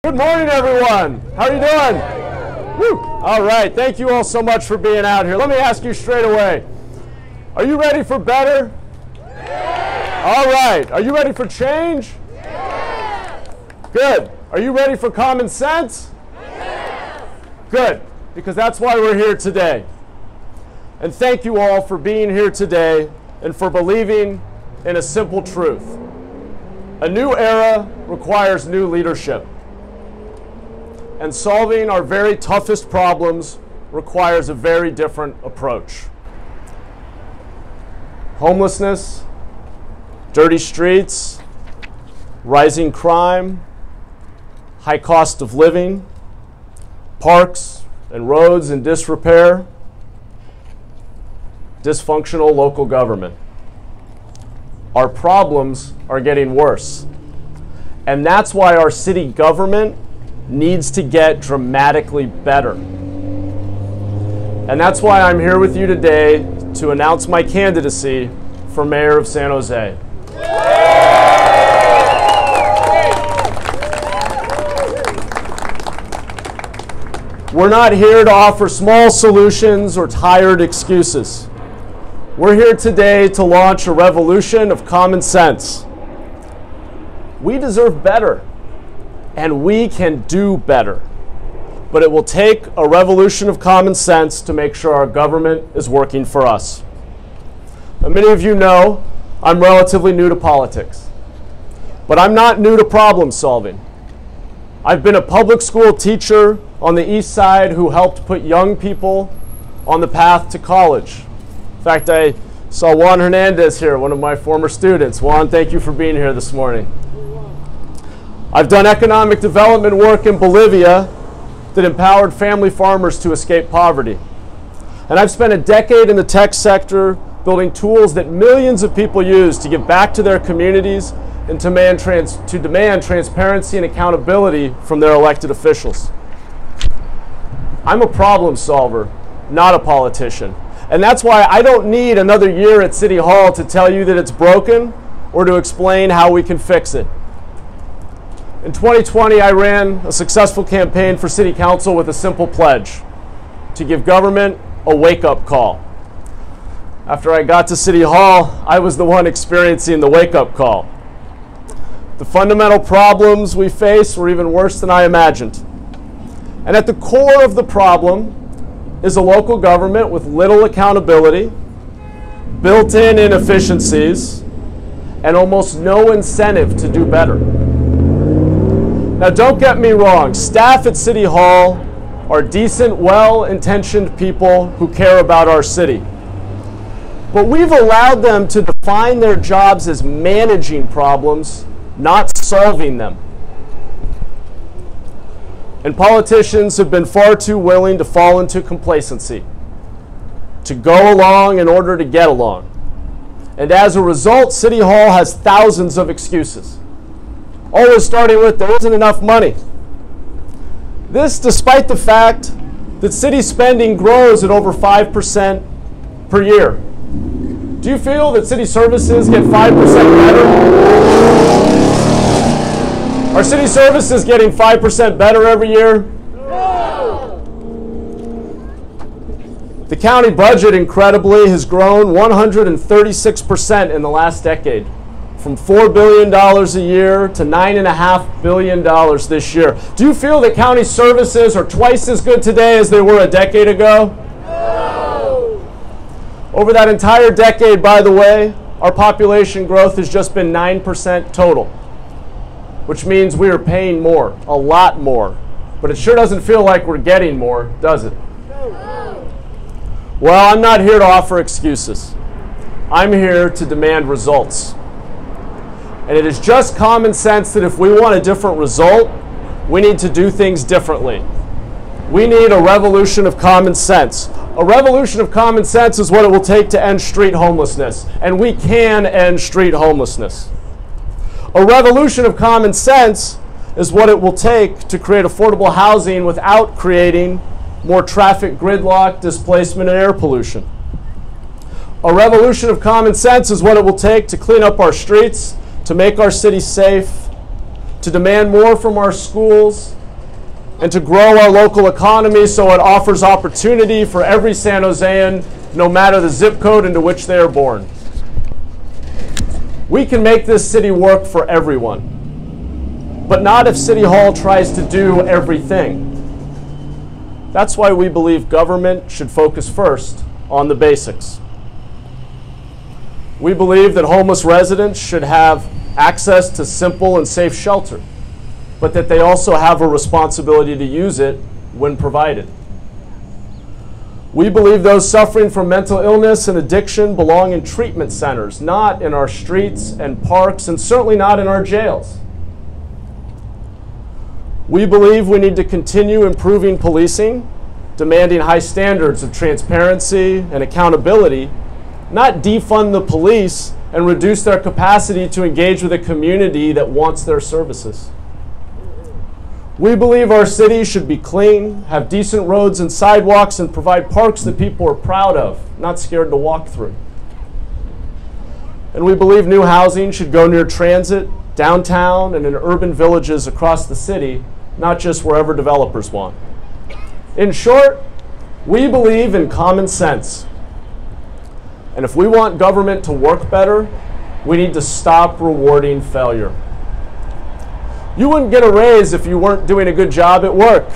Good morning, everyone. How are you doing? Woo. All right. Thank you all so much for being out here. Let me ask you straight away. Are you ready for better? Yeah. All right. Are you ready for change? Yeah. Good. Are you ready for common sense? Yeah. Good. Because that's why we're here today. And thank you all for being here today and for believing in a simple truth. A new era requires new leadership. And solving our very toughest problems requires a very different approach. Homelessness, dirty streets, rising crime, high cost of living, parks and roads in disrepair, dysfunctional local government. Our problems are getting worse. And that's why our city government needs to get dramatically better. And that's why I'm here with you today to announce my candidacy for mayor of San Jose. We're not here to offer small solutions or tired excuses. We're here today to launch a revolution of common sense. We deserve better. And we can do better. But it will take a revolution of common sense to make sure our government is working for us. Now, many of you know I'm relatively new to politics. But I'm not new to problem solving. I've been a public school teacher on the East Side who helped put young people on the path to college. In fact, I saw Juan Hernandez here, one of my former students. Juan, thank you for being here this morning. I've done economic development work in Bolivia that empowered family farmers to escape poverty. And I've spent a decade in the tech sector building tools that millions of people use to give back to their communities and to demand transparency and accountability from their elected officials. I'm a problem solver, not a politician. And that's why I don't need another year at City Hall to tell you that it's broken or to explain how we can fix it. In 2020, I ran a successful campaign for City Council with a simple pledge: to give government a wake-up call. After I got to City Hall, I was the one experiencing the wake-up call. The fundamental problems we face were even worse than I imagined. And at the core of the problem is a local government with little accountability, built-in inefficiencies, and almost no incentive to do better. Now, don't get me wrong, staff at City Hall are decent, well-intentioned people who care about our city. But we've allowed them to define their jobs as managing problems, not solving them. And politicians have been far too willing to fall into complacency, to go along in order to get along. And as a result, City Hall has thousands of excuses. Always starting with, there isn't enough money. This despite the fact that city spending grows at over 5% per year. Do you feel that city services get 5% better? Are city services getting 5% better every year? No. The county budget, incredibly, has grown 136% in the last decade. From $4 billion a year to $9.5 billion this year. Do you feel that county services are twice as good today as they were a decade ago? No. Over that entire decade, by the way, our population growth has just been 9% total, which means we are paying more, a lot more. But it sure doesn't feel like we're getting more, does it? No. Well, I'm not here to offer excuses. I'm here to demand results. And it is just common sense that if we want a different result, we need to do things differently. We need a revolution of common sense. A revolution of common sense is what it will take to end street homelessness. And we can end street homelessness. A revolution of common sense is what it will take to create affordable housing without creating more traffic gridlock, displacement, and air pollution. A revolution of common sense is what it will take to clean up our streets, to make our city safe, to demand more from our schools, and to grow our local economy so it offers opportunity for every San Josean, no matter the zip code into which they are born. We can make this city work for everyone, but not if City Hall tries to do everything. That's why we believe government should focus first on the basics. We believe that homeless residents should have access to simple and safe shelter, but that they also have a responsibility to use it when provided. We believe those suffering from mental illness and addiction belong in treatment centers, not in our streets and parks, and certainly not in our jails. We believe we need to continue improving policing, demanding high standards of transparency and accountability, not defund the police and reduce their capacity to engage with a community that wants their services. We believe our city should be clean, have decent roads and sidewalks, and provide parks that people are proud of, not scared to walk through. And we believe new housing should go near transit, downtown, and in urban villages across the city, not just wherever developers want. In short, we believe in common sense. And if we want government to work better, we need to stop rewarding failure. You wouldn't get a raise if you weren't doing a good job at work.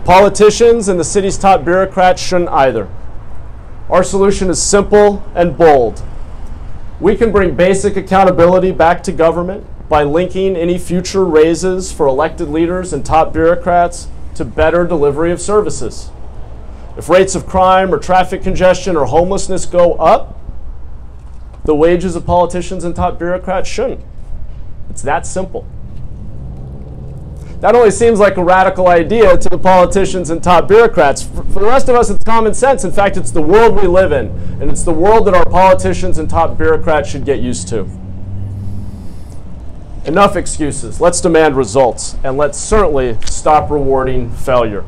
Politicians and the city's top bureaucrats shouldn't either. Our solution is simple and bold. We can bring basic accountability back to government by linking any future raises for elected leaders and top bureaucrats to better delivery of services. If rates of crime or traffic congestion or homelessness go up, the wages of politicians and top bureaucrats shouldn't. It's that simple. That only seems like a radical idea to the politicians and top bureaucrats. For the rest of us, it's common sense. In fact, it's the world we live in, and it's the world that our politicians and top bureaucrats should get used to. Enough excuses. Let's demand results, and let's certainly stop rewarding failure.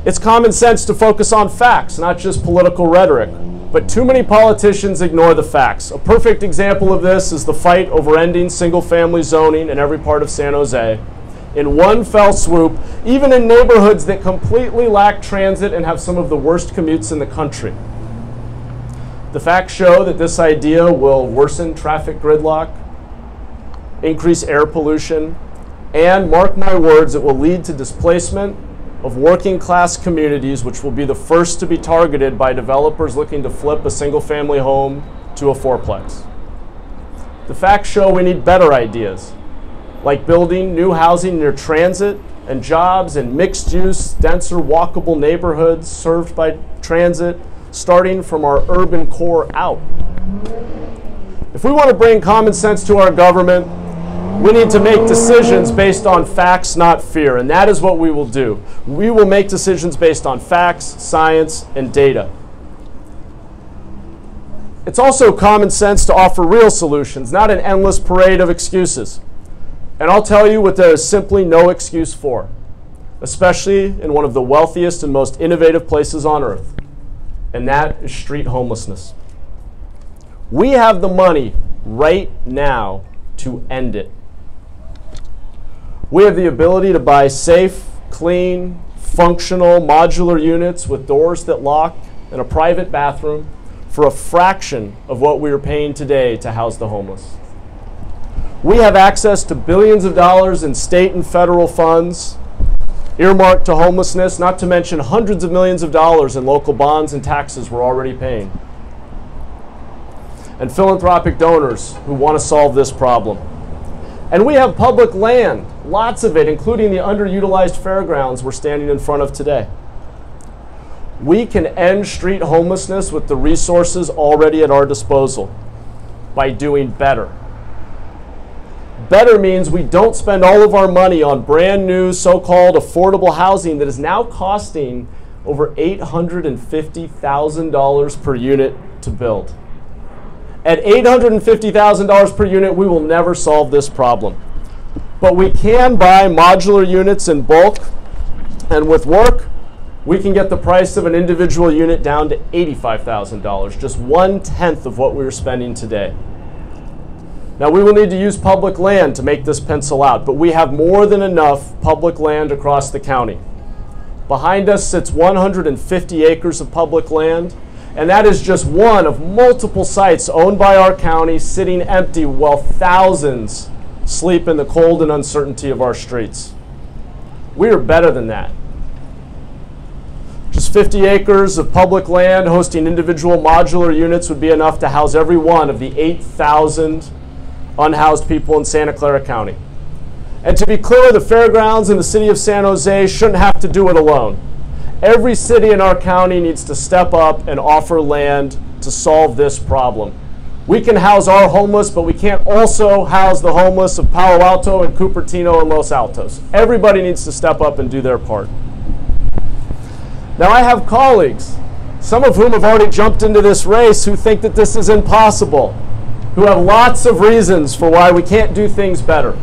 It's common sense to focus on facts, not just political rhetoric. But too many politicians ignore the facts. A perfect example of this is the fight over ending single-family zoning in every part of San Jose. In one fell swoop, even in neighborhoods that completely lack transit and have some of the worst commutes in the country. The facts show that this idea will worsen traffic gridlock, increase air pollution, and, mark my words, it will lead to displacement of working class communities, which will be the first to be targeted by developers looking to flip a single family home to a fourplex. The facts show we need better ideas, like building new housing near transit and jobs in mixed use, denser, walkable neighborhoods served by transit, starting from our urban core out. If we want to bring common sense to our government, we need to make decisions based on facts, not fear, and that is what we will do. We will make decisions based on facts, science, and data. It's also common sense to offer real solutions, not an endless parade of excuses. And I'll tell you what there is simply no excuse for, especially in one of the wealthiest and most innovative places on earth, and that is street homelessness. We have the money right now to end it. We have the ability to buy safe, clean, functional, modular units with doors that lock and a private bathroom for a fraction of what we are paying today to house the homeless. We have access to billions of dollars in state and federal funds earmarked to homelessness, not to mention hundreds of millions of dollars in local bonds and taxes we're already paying. And philanthropic donors who want to solve this problem. And we have public land, lots of it, including the underutilized fairgrounds we're standing in front of today. We can end street homelessness with the resources already at our disposal by doing better. Better means we don't spend all of our money on brand new so-called affordable housing that is now costing over $850,000 per unit to build. At $850,000 per unit, we will never solve this problem. But we can buy modular units in bulk, and with work, we can get the price of an individual unit down to $85,000, just 1/10 of what we are spending today. Now, we will need to use public land to make this pencil out, but we have more than enough public land across the county. Behind us sits 150 acres of public land, and that is just one of multiple sites owned by our county sitting empty while thousands sleep in the cold and uncertainty of our streets. We are better than that. Just 50 acres of public land hosting individual modular units would be enough to house every one of the 8,000 unhoused people in Santa Clara County. And to be clear, the fairgrounds in the city of San Jose shouldn't have to do it alone. Every city in our county needs to step up and offer land to solve this problem. We can house our homeless, but we can't also house the homeless of Palo Alto and Cupertino and Los Altos. Everybody needs to step up and do their part. Now, I have colleagues, some of whom have already jumped into this race, who think that this is impossible, who have lots of reasons for why we can't do things better,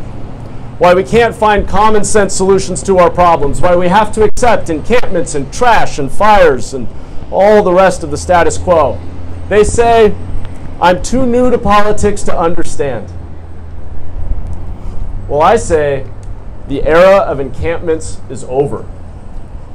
why we can't find common sense solutions to our problems, why we have to accept encampments and trash and fires and all the rest of the status quo. They say, I'm too new to politics to understand. Well, I say, the era of encampments is over.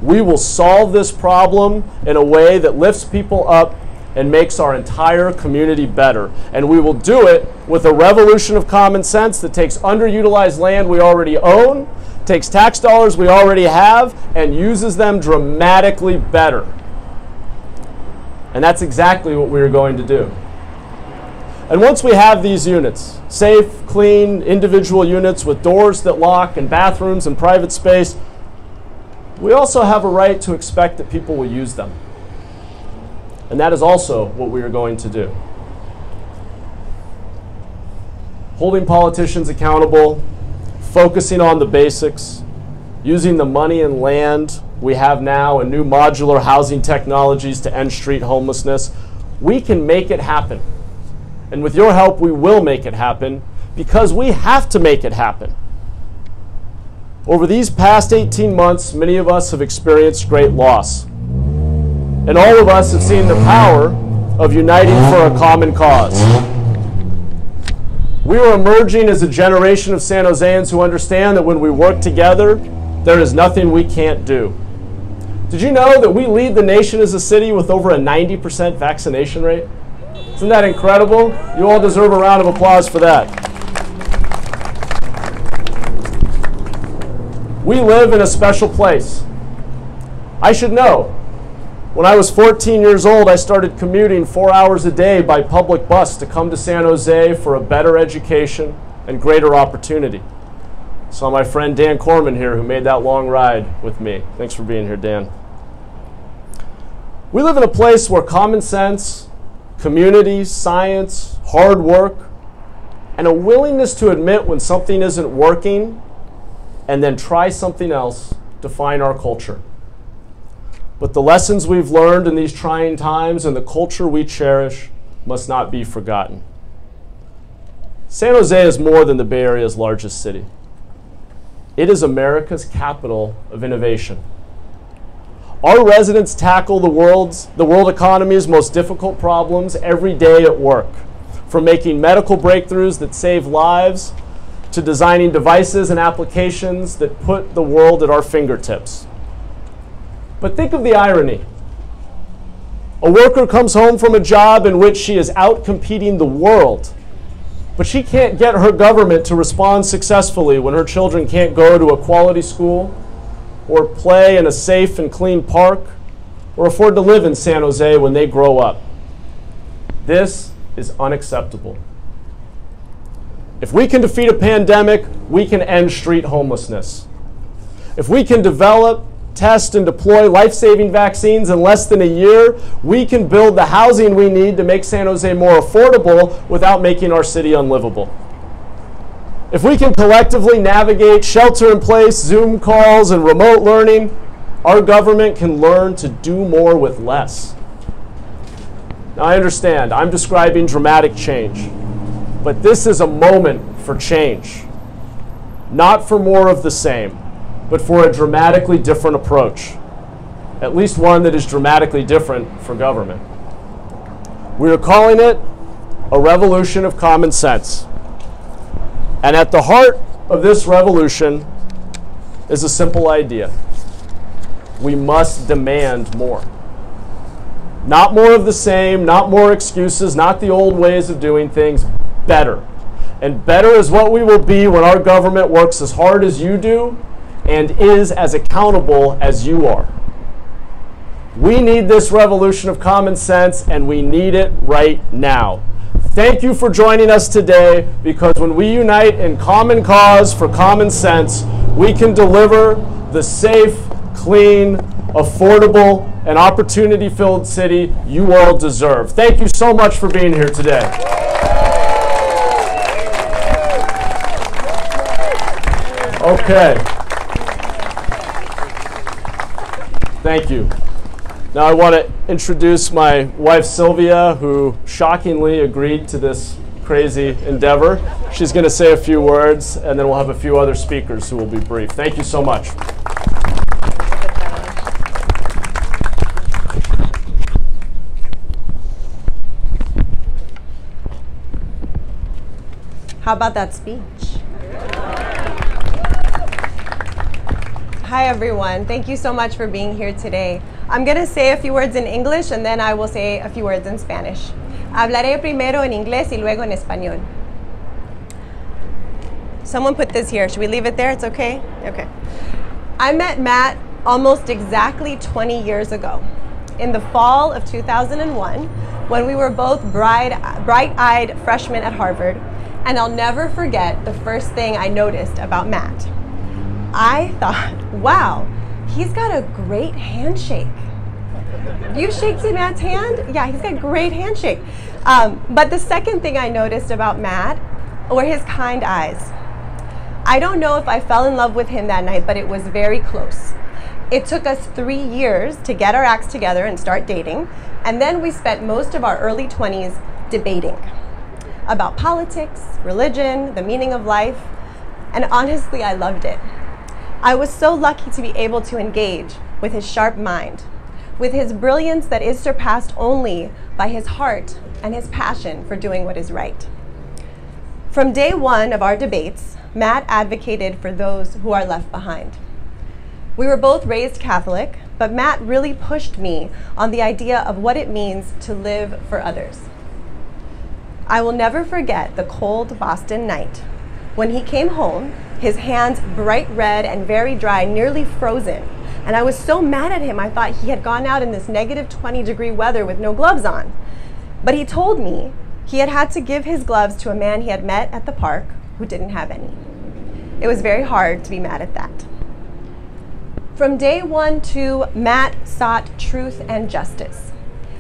We will solve this problem in a way that lifts people up and makes our entire community better. And we will do it with a revolution of common sense that takes underutilized land we already own, takes tax dollars we already have, and uses them dramatically better. And that's exactly what we're going to do. And once we have these units, safe, clean, individual units with doors that lock and bathrooms and private space, we also have a right to expect that people will use them. And that is also what we are going to do. Holding politicians accountable, focusing on the basics, using the money and land we have now and new modular housing technologies to end street homelessness, we can make it happen. And with your help, we will make it happen because we have to make it happen. Over these past 18 months, many of us have experienced great loss. And all of us have seen the power of uniting for a common cause. We are emerging as a generation of San Joseans who understand that when we work together, there is nothing we can't do. Did you know that we lead the nation as a city with over a 90% vaccination rate? Isn't that incredible? You all deserve a round of applause for that. We live in a special place. I should know. When I was 14 years old, I started commuting 4 hours a day by public bus to come to San Jose for a better education and greater opportunity. Saw my friend Dan Corman here who made that long ride with me. Thanks for being here, Dan. We live in a place where common sense, community, science, hard work, and a willingness to admit when something isn't working and then try something else define our culture. But the lessons we've learned in these trying times and the culture we cherish must not be forgotten. San Jose is more than the Bay Area's largest city. It is America's capital of innovation. Our residents tackle the world economy's most difficult problems every day at work, from making medical breakthroughs that save lives to designing devices and applications that put the world at our fingertips. But think of the irony. A worker comes home from a job in which she is out-competing the world, but she can't get her government to respond successfully when her children can't go to a quality school or play in a safe and clean park or afford to live in San Jose when they grow up. This is unacceptable. If we can defeat a pandemic, we can end street homelessness. If we can develop, test, and deploy life-saving vaccines in less than a year, we can build the housing we need to make San Jose more affordable without making our city unlivable. If we can collectively navigate shelter-in-place, Zoom calls, and remote learning, our government can learn to do more with less. Now, I understand, I'm describing dramatic change, but this is a moment for change. Not for more of the same, but for a dramatically different approach, at least one that is dramatically different for government. We are calling it a revolution of common sense. And at the heart of this revolution is a simple idea. We must demand more. Not more of the same, not more excuses, not the old ways of doing things, better. And better is what we will be when our government works as hard as you do and is as accountable as you are. We need this revolution of common sense, and we need it right now. Thank you for joining us today, because when we unite in common cause for common sense, we can deliver the safe, clean, affordable, and opportunity-filled city you all deserve. Thank you so much for being here today. Okay. Thank you. Now I want to introduce my wife Sylvia, who shockingly agreed to this crazy endeavor. She's going to say a few words, and then we'll have a few other speakers who will be brief. Thank you so much. How about that speech? Hi everyone, thank you so much for being here today. I'm going to say a few words in English and then I will say a few words in Spanish. Hablaré primero en inglés y luego en español. Someone put this here. Should we leave it there? It's okay? Okay. I met Matt almost exactly 20 years ago, in the fall of 2001, when we were both bright-eyed freshmen at Harvard, and I'll never forget the first thing I noticed about Matt. I thought, wow, he's got a great handshake. You shake Matt's hand? Yeah, he's got a great handshake. But the second thing I noticed about Matt were his kind eyes. I don't know if I fell in love with him that night, but it was very close. It took us 3 years to get our acts together and start dating, and then we spent most of our early 20s debating about politics, religion, the meaning of life, and honestly, I loved it. I was so lucky to be able to engage with his sharp mind, with his brilliance that is surpassed only by his heart and his passion for doing what is right. From day one of our debates, Matt advocated for those who are left behind. We were both raised Catholic, but Matt really pushed me on the idea of what it means to live for others. I will never forget the cold Boston night when he came home, his hands bright red and very dry, nearly frozen. And I was so mad at him, I thought he had gone out in this negative 20-degree weather with no gloves on. But he told me he had had to give his gloves to a man he had met at the park who didn't have any. It was very hard to be mad at that. From day one, too, Matt sought truth and justice.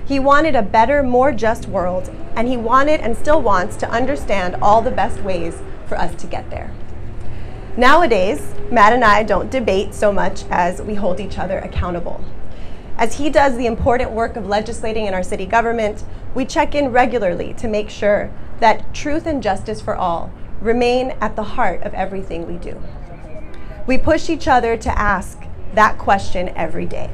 He wanted a better, more just world, and he wanted and still wants to understand all the best ways for us to get there. Nowadays, Matt and I don't debate so much as we hold each other accountable. As he does the important work of legislating in our city government, we check in regularly to make sure that truth and justice for all remain at the heart of everything we do. We push each other to ask that question every day.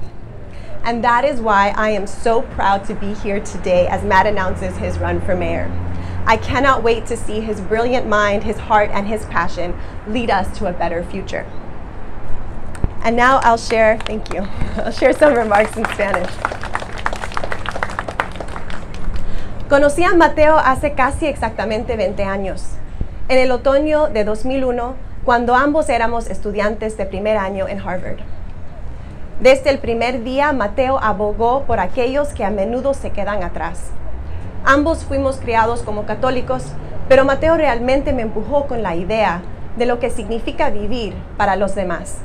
And that is why I am so proud to be here today as Matt announces his run for mayor. I cannot wait to see his brilliant mind, his heart, and his passion lead us to a better future. And now I'll share, thank you, I'll share some remarks in Spanish. Conocí a Mateo hace casi exactamente 20 años, en el otoño de 2001, cuando ambos éramos estudiantes de primer año en Harvard. Desde el primer día, Mateo abogó por aquellos que a menudo se quedan atrás. Ambos fuimos criados como católicos, pero Mateo realmente me empujó con la idea de lo que significa vivir para los demás.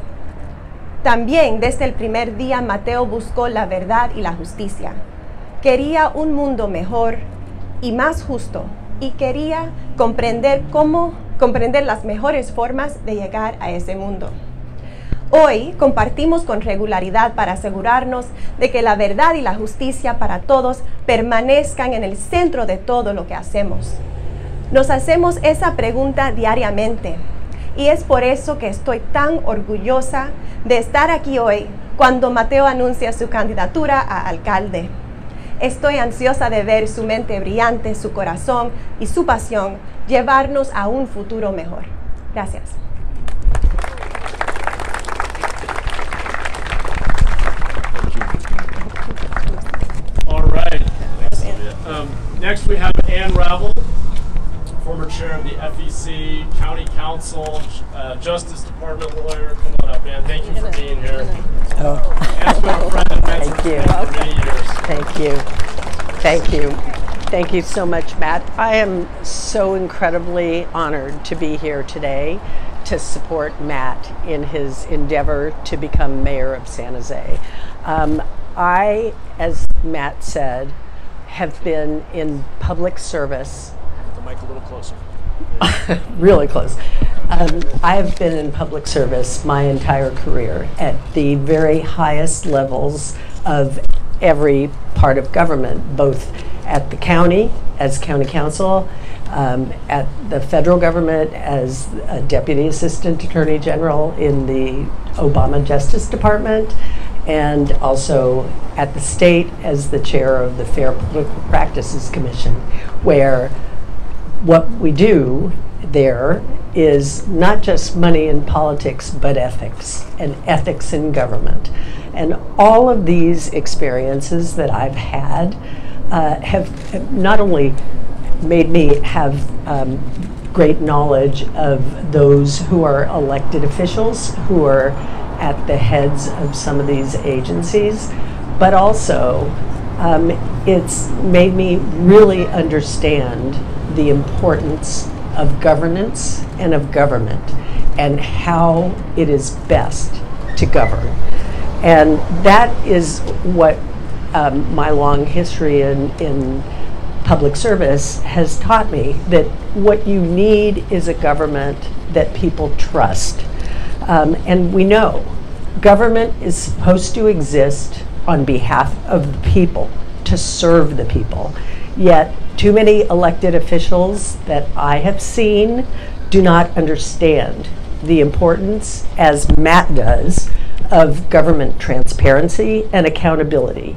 También desde el primer día, Mateo buscó la verdad y la justicia. Quería un mundo mejor y más justo, y quería comprender las mejores formas de llegar a ese mundo. Hoy compartimos con regularidad para asegurarnos de que la verdad y la justicia para todos permanezcan en el centro de todo lo que hacemos. Nos hacemos esa pregunta diariamente y es por eso que estoy tan orgullosa de estar aquí hoy cuando Mateo anuncia su candidatura a alcalde. Estoy ansiosa de ver su mente brillante, su corazón y su pasión llevarnos a un futuro mejor. Gracias. All right. Thanks, Sylvia. Next, we have Ann Ravel, former chair of the FEC, County Council, Justice Department lawyer. Come on up, Ann. Thank you for being here. Ann's been a friend and mentor for many years. Thank you. Thank you. Thank you so much, Matt. I am so incredibly honored to be here today to support Matt in his endeavor to become mayor of San Jose. I, as Matt said, have been in public service. The mic a little closer. Really close. I have been in public service my entire career at the very highest levels of every part of government, both at the county as county council, at the federal government as a deputy assistant attorney general in the Obama Justice Department, and also at the state as the chair of the Fair Political Practices Commission, where what we do there is not just money in politics, but ethics, and ethics in government. And all of these experiences that I've had have not only made me have great knowledge of those who are elected officials, who are at the heads of some of these agencies, but also it's made me really understand the importance of governance and of government and how it is best to govern. And that is what my long history in public service has taught me, that what you need is a government that people trust. And we know government is supposed to exist on behalf of the people, to serve the people. Yet too many elected officials that I have seen do not understand the importance, as Matt does, of government transparency and accountability.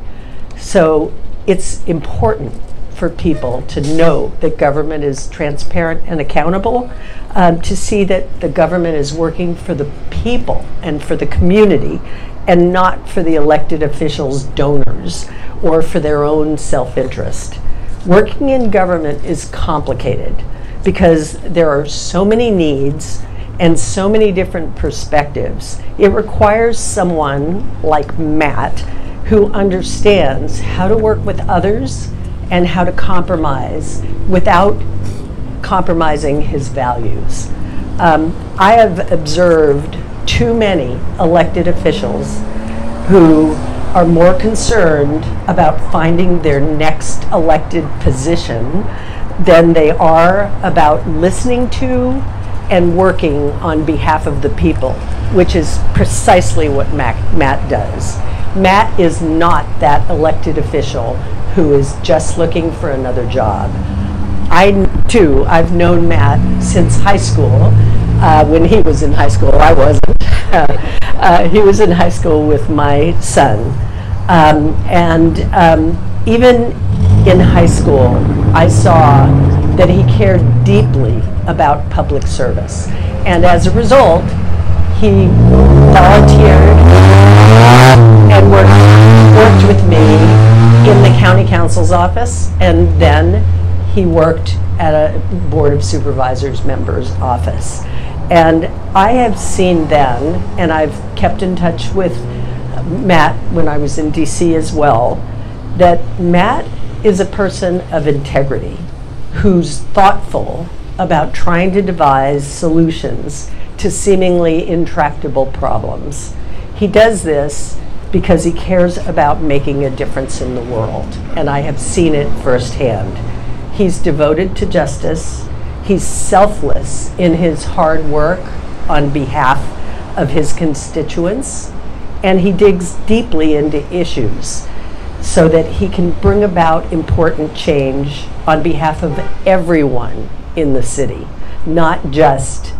So it's important for people to know that government is transparent and accountable, to see that the government is working for the people and for the community and not for the elected officials' donors or for their own self-interest. Working in government is complicated because there are so many needs and so many different perspectives. It requires someone like Matt who understands how to work with others and how to compromise without compromising his values. I have observed too many elected officials who are more concerned about finding their next elected position than they are about listening to and working on behalf of the people, which is precisely what Matt does. Matt is not that elected official who is just looking for another job. I've known Matt since high school. When he was in high school, I wasn't. He was in high school with my son. Even in high school, I saw that he cared deeply about public service. And as a result, he volunteered and worked with me in the county council's office, and then he worked at a Board of Supervisors member's office. And I have seen then, and I've kept in touch with Matt when I was in DC as well, that Matt is a person of integrity who's thoughtful about trying to devise solutions to seemingly intractable problems. He does this because he cares about making a difference in the world, and I have seen it firsthand. He's devoted to justice. He's selfless in his hard work on behalf of his constituents, and he digs deeply into issues so that he can bring about important change on behalf of everyone in the city, not just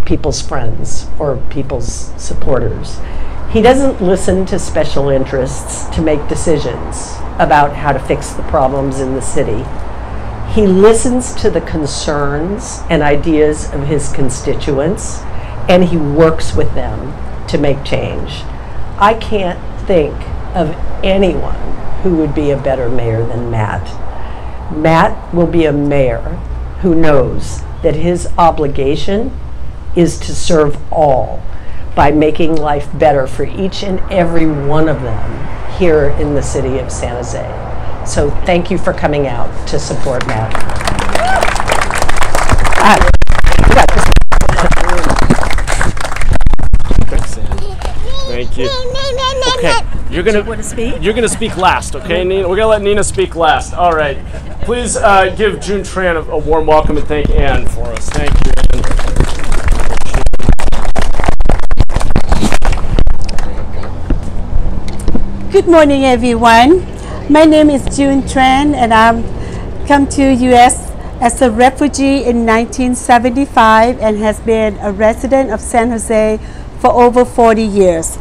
people's friends or people's supporters. He doesn't listen to special interests to make decisions about how to fix the problems in the city. He listens to the concerns and ideas of his constituents, and he works with them to make change. I can't think of anyone who would be a better mayor than Matt. Matt will be a mayor who knows that his obligation is to serve all by making life better for each and every one of them here in the city of San Jose. So thank you for coming out to support Matt. Thank you. Okay, you're gonna speak last. Okay, Nina. We're gonna let Nina speak last. All right. Please give June Tran a warm welcome and thank Ann for us. Thank you, Ann. Good morning, everyone. My name is June Tran, and I'm come to U.S. as a refugee in 1975 and has been a resident of San Jose for over 40 years.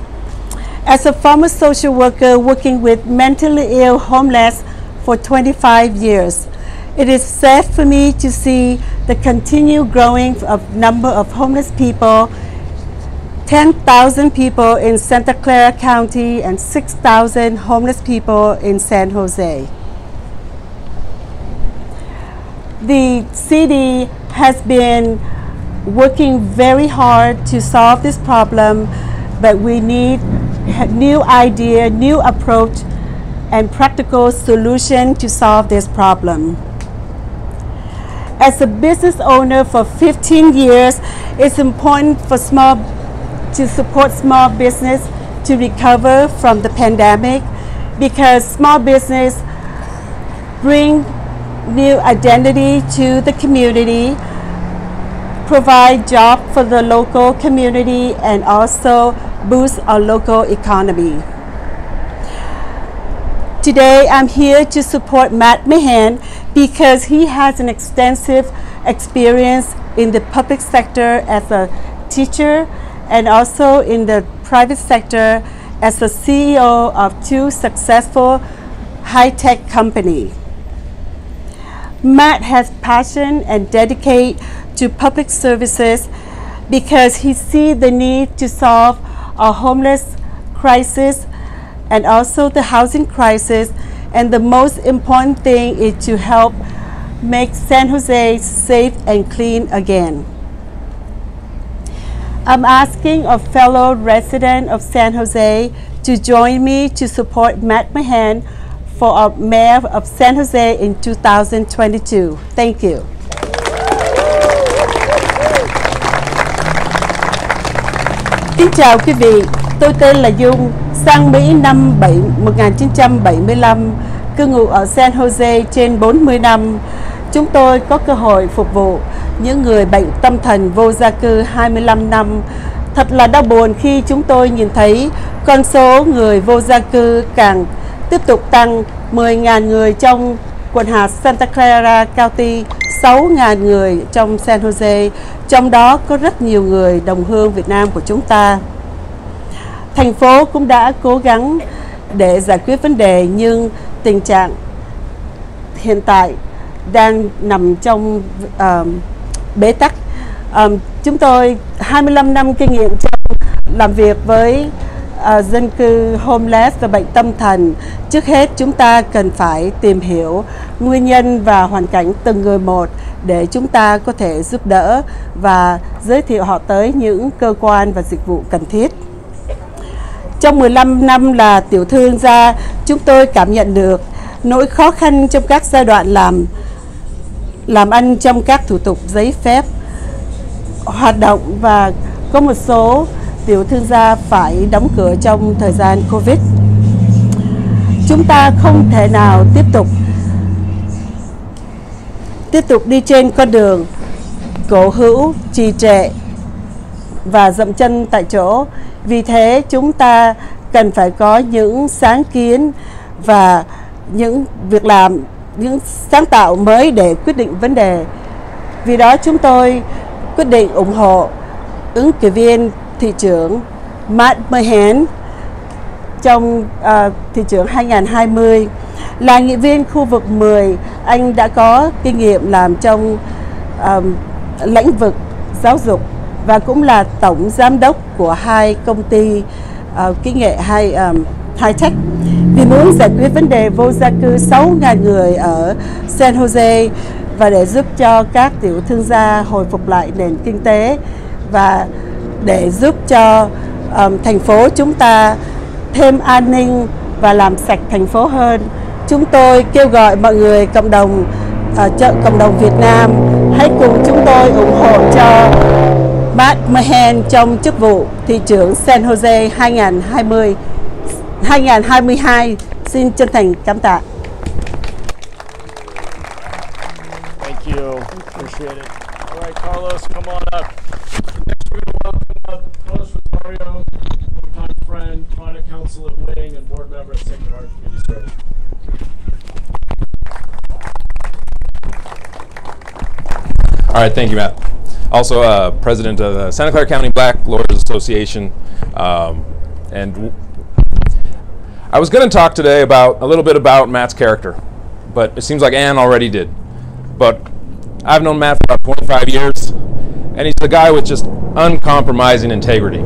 As a former social worker working with mentally ill homeless for 25 years, it is sad for me to see the continued growing of number of homeless people, 10,000 people in Santa Clara County and 6,000 homeless people in San Jose. The city has been working very hard to solve this problem, but we need new idea, new approach, and practical solution to solve this problem. As a business owner for 15 years, it's important for to support small business to recover from the pandemic, because small business bring new identity to the community, provide job for the local community, and also boost our local economy. Today I'm here to support Matt Mahan because he has an extensive experience in the public sector as a teacher and also in the private sector as the CEO of 2 successful high-tech companies. Matt has passion and dedicate to public services because he sees the need to solve our homeless crisis and also the housing crisis, and the most important thing is to help make San Jose safe and clean again. I'm asking a fellow resident of San Jose to join me to support Matt Mahan for our mayor of San Jose in 2022. Thank you. Kính chào quý vị, tôi tên là Dung, sang Mỹ năm 1975, cư ngụ ở San Jose trên 40 năm. Chúng tôi có cơ hội phục vụ những người bệnh tâm thần vô gia cư 25 năm. Thật là đau buồn khi chúng tôi nhìn thấy con số người vô gia cư càng tiếp tục tăng, 10.000 người trong quận hạt Santa Clara County, 6.000 người trong San Jose, trong đó có rất nhiều người đồng hương Việt Nam của chúng ta. Thành phố cũng đã cố gắng để giải quyết vấn đề, nhưng tình trạng hiện tại đang nằm trong bế tắc. Chúng tôi 25 năm kinh nghiệm trong làm việc với dân cư homeless và bệnh tâm thần. Trước hết chúng ta cần phải tìm hiểu nguyên nhân và hoàn cảnh từng người một để chúng ta có thể giúp đỡ và giới thiệu họ tới những cơ quan và dịch vụ cần thiết. Trong 15 năm là tiểu thương gia, chúng tôi cảm nhận được nỗi khó khăn trong các giai đoạn làm ăn trong các thủ tục giấy phép hoạt động, và có một số tiểu thương gia phải đóng cửa trong thời gian Covid. Chúng ta không thể nào tiếp tục đi trên con đường cố hữu, trì trệ và dậm chân tại chỗ. Vì thế chúng ta cần phải có những sáng kiến và những việc làm, những sáng tạo mới để quyết định vấn đề. Vì đó chúng tôi quyết định ủng hộ ứng cử viên thị trưởng Matt Mahan trong thị trưởng 2020. Là nghị viên khu vực 10, anh đã có kinh nghiệm làm trong lĩnh vực giáo dục và cũng là tổng giám đốc của hai công ty kỹ nghệ high tech. Vì muốn giải quyết vấn đề vô gia cư 6.000 người ở San Jose và để giúp cho các tiểu thương gia hồi phục lại nền kinh tế và để giúp cho thành phố chúng ta thêm an ninh và làm sạch thành phố hơn, chúng tôi kêu gọi mọi người cộng đồng Việt Nam hãy cùng chúng tôi ủng hộ cho Mahan trong chức vụ thị trưởng San Jose 2022. Xin chân thành cảm tạ. Thank you. Appreciate it. All right, Carlos, come on up. Next, we're going to welcome up Carlos Rosario, longtime friend, product counsel at Wing, and board member at Sacred Heart Community Service. All right, thank you, Matt. Also, president of the Santa Clara County Black Lawyers Association, and I was going to talk today a little bit about Matt's character, but it seems like Ann already did. But I've known Matt for about 25 years, and he's a guy with just uncompromising integrity.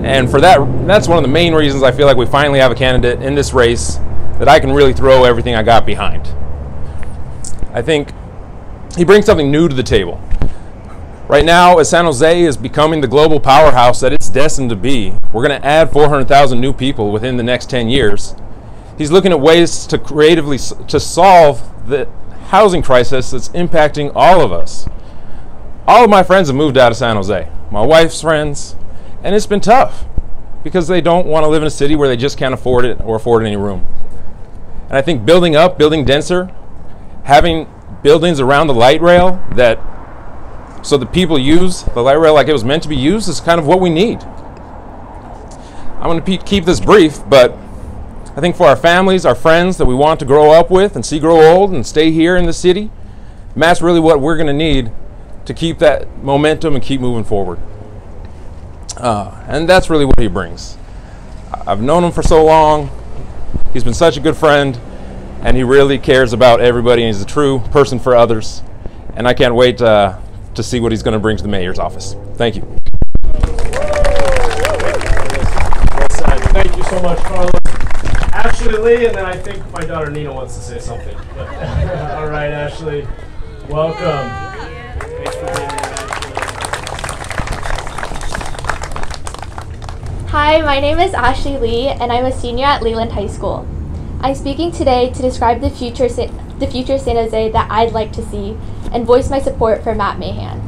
And for that's one of the main reasons I feel like we finally have a candidate in this race that I can really throw everything I got behind. I think he brings something new to the table. Right now, as San Jose is becoming the global powerhouse that it's destined to be, we're going to add 400,000 new people within the next 10 years. He's looking at ways to creatively solve the housing crisis that's impacting all of us. All of my friends have moved out of San Jose, my wife's friends, and it's been tough because they don't want to live in a city where they just can't afford it or afford any room. And I think building denser, having buildings around the light rail so the people use the light rail like it was meant to be used is kind of what we need. I'm going to keep this brief, but I think for our families, our friends that we want to grow up with and see grow old and stay here in the city, Matt's really what we're going to need to keep that momentum and keep moving forward. And that's really what he brings. I've known him for so long. He's been such a good friend, and he really cares about everybody, and he's a true person for others. And I can't wait to see what he's going to bring to the mayor's office. Thank you. Well said. Thank you so much, Carlos. Ashley Lee, and then I think my daughter Nina wants to say something. But, all right, Ashley, welcome. Thanks for being here, Hi, my name is Ashley Lee, and I'm a senior at Leland High School. I'm speaking today to describe the future San Jose that I'd like to see and voice my support for Matt Mahan.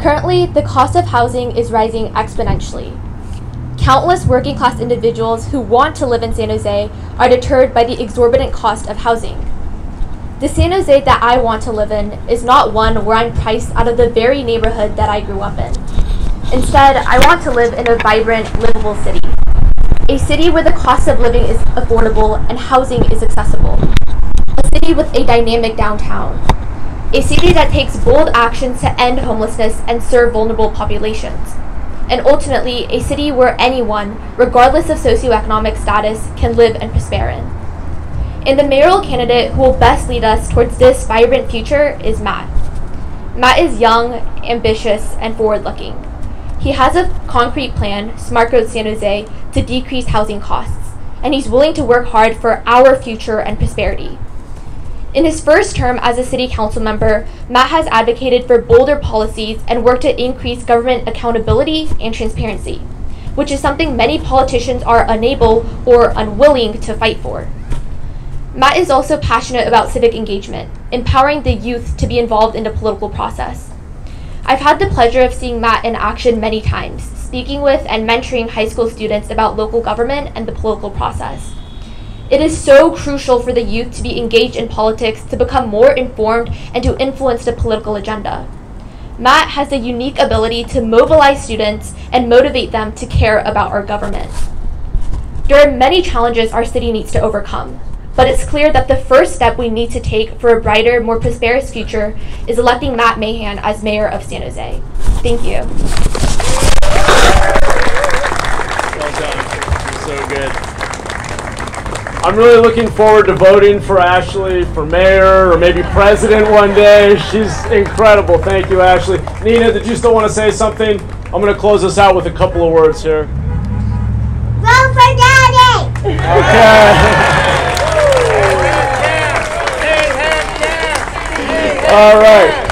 Currently, the cost of housing is rising exponentially. Countless working class individuals who want to live in San Jose are deterred by the exorbitant cost of housing. The San Jose that I want to live in is not one where I'm priced out of the very neighborhood that I grew up in. Instead, I want to live in a vibrant, livable city. A city where the cost of living is affordable and housing is accessible. A city with a dynamic downtown. A city that takes bold actions to end homelessness and serve vulnerable populations. And ultimately, a city where anyone, regardless of socioeconomic status, can live and prosper in. And the mayoral candidate who will best lead us towards this vibrant future is Matt. Matt is young, ambitious, and forward-looking. He has a concrete plan, Smart Growth San Jose, to decrease housing costs, and he's willing to work hard for our future and prosperity. In his first term as a city council member, Matt has advocated for bolder policies and worked to increase government accountability and transparency, which is something many politicians are unable or unwilling to fight for. Matt is also passionate about civic engagement, empowering the youth to be involved in the political process. I've had the pleasure of seeing Matt in action many times, speaking with and mentoring high school students about local government and the political process. It is so crucial for the youth to be engaged in politics, to become more informed, and to influence the political agenda. Matt has the unique ability to mobilize students and motivate them to care about our government. There are many challenges our city needs to overcome, but it's clear that the first step we need to take for a brighter, more prosperous future is electing Matt Mahan as mayor of San Jose. Thank you. Well done. You're so good. I'm really looking forward to voting for Ashley for mayor or maybe president one day. She's incredible. Thank you, Ashley. Nina, did you still want to say something? I'm going to close this out with a couple of words here. Vote for Daddy! Okay. All right.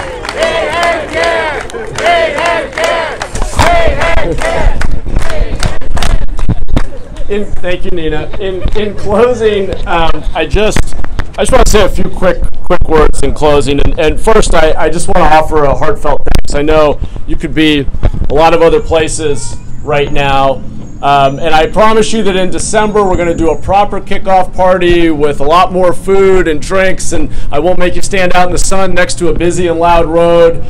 Thank you, Nina. In closing, I just want to say a few quick words in closing. And first, I just want to offer a heartfelt thanks. I know you could be a lot of other places right now. And I promise you that in December, we're going to do a proper kickoff party with a lot more food and drinks, and I won't make you stand out in the sun next to a busy and loud road.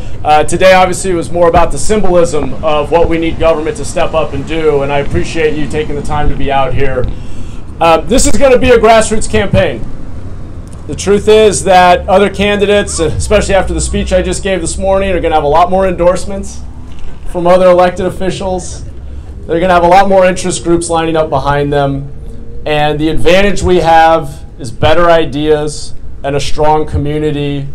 Today, obviously, was more about the symbolism of what we need government to step up and do, and I appreciate you taking the time to be out here. This is going to be a grassroots campaign. The truth is that other candidates, especially after the speech I just gave this morning, are going to have a lot more endorsements from other elected officials. They're going to have a lot more interest groups lining up behind them. And the advantage we have is better ideas and a strong community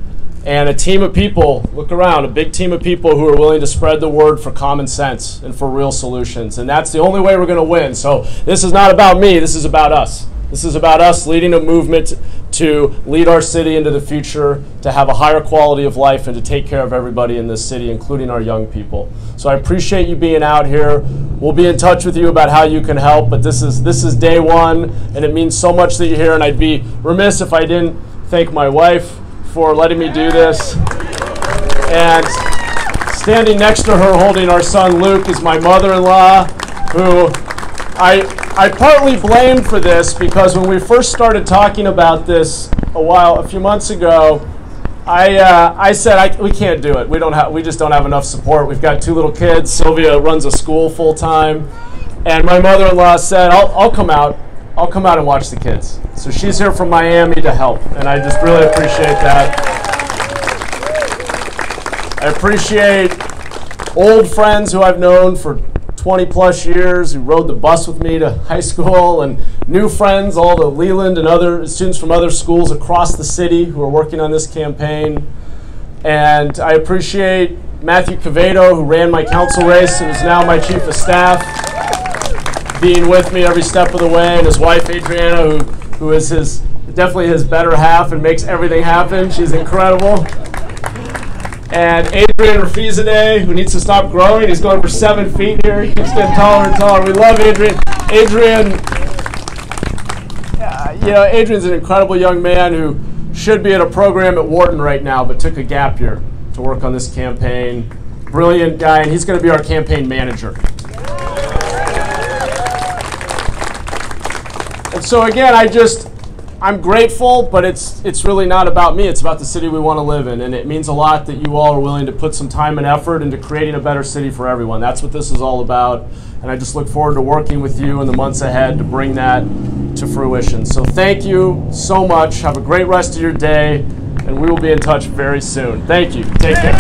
and a team of people. Look around, a big team of people who are willing to spread the word for common sense and for real solutions. And that's the only way we're going to win. So this is not about me. This is about us. This is about us leading a movement to lead our city into the future, to have a higher quality of life, and to take care of everybody in this city, including our young people. So I appreciate you being out here. We'll be in touch with you about how you can help, but this is day one, and it means so much that you're here, and I'd be remiss if I didn't thank my wife for letting me do this. And standing next to her holding our son Luke is my mother-in-law, who I partly blamed for this because when we first started talking about this a few months ago, I said we can't do it. We just don't have enough support. We've got 2 little kids. Sylvia runs a school full time, and my mother-in-law said, "I'll come out. I'll come out and watch the kids." So she's here from Miami to help, and I just really appreciate that. I appreciate old friends who I've known for 20 plus years who rode the bus with me to high school, and new friends, all the Leland and other students from other schools across the city who are working on this campaign. And I appreciate Matthew Cavedo, who ran my council race and is now my chief of staff, being with me every step of the way, and his wife Adriana, who is definitely his better half and makes everything happen. She's incredible. And Adrian Rafizadeh, who needs to stop growing. He's going for 7 feet here. He keeps getting taller and taller. We love Adrian. Adrian's an incredible young man who should be at a program at Wharton right now, but took a gap year to work on this campaign. Brilliant guy, and he's going to be our campaign manager. And so again, I'm grateful, but it's really not about me. It's about the city we want to live in, and it means a lot that you all are willing to put some time and effort into creating a better city for everyone. That's what this is all about, and I just look forward to working with you in the months ahead to bring that to fruition. So thank you so much. Have a great rest of your day, and we will be in touch very soon. Thank you. Take care.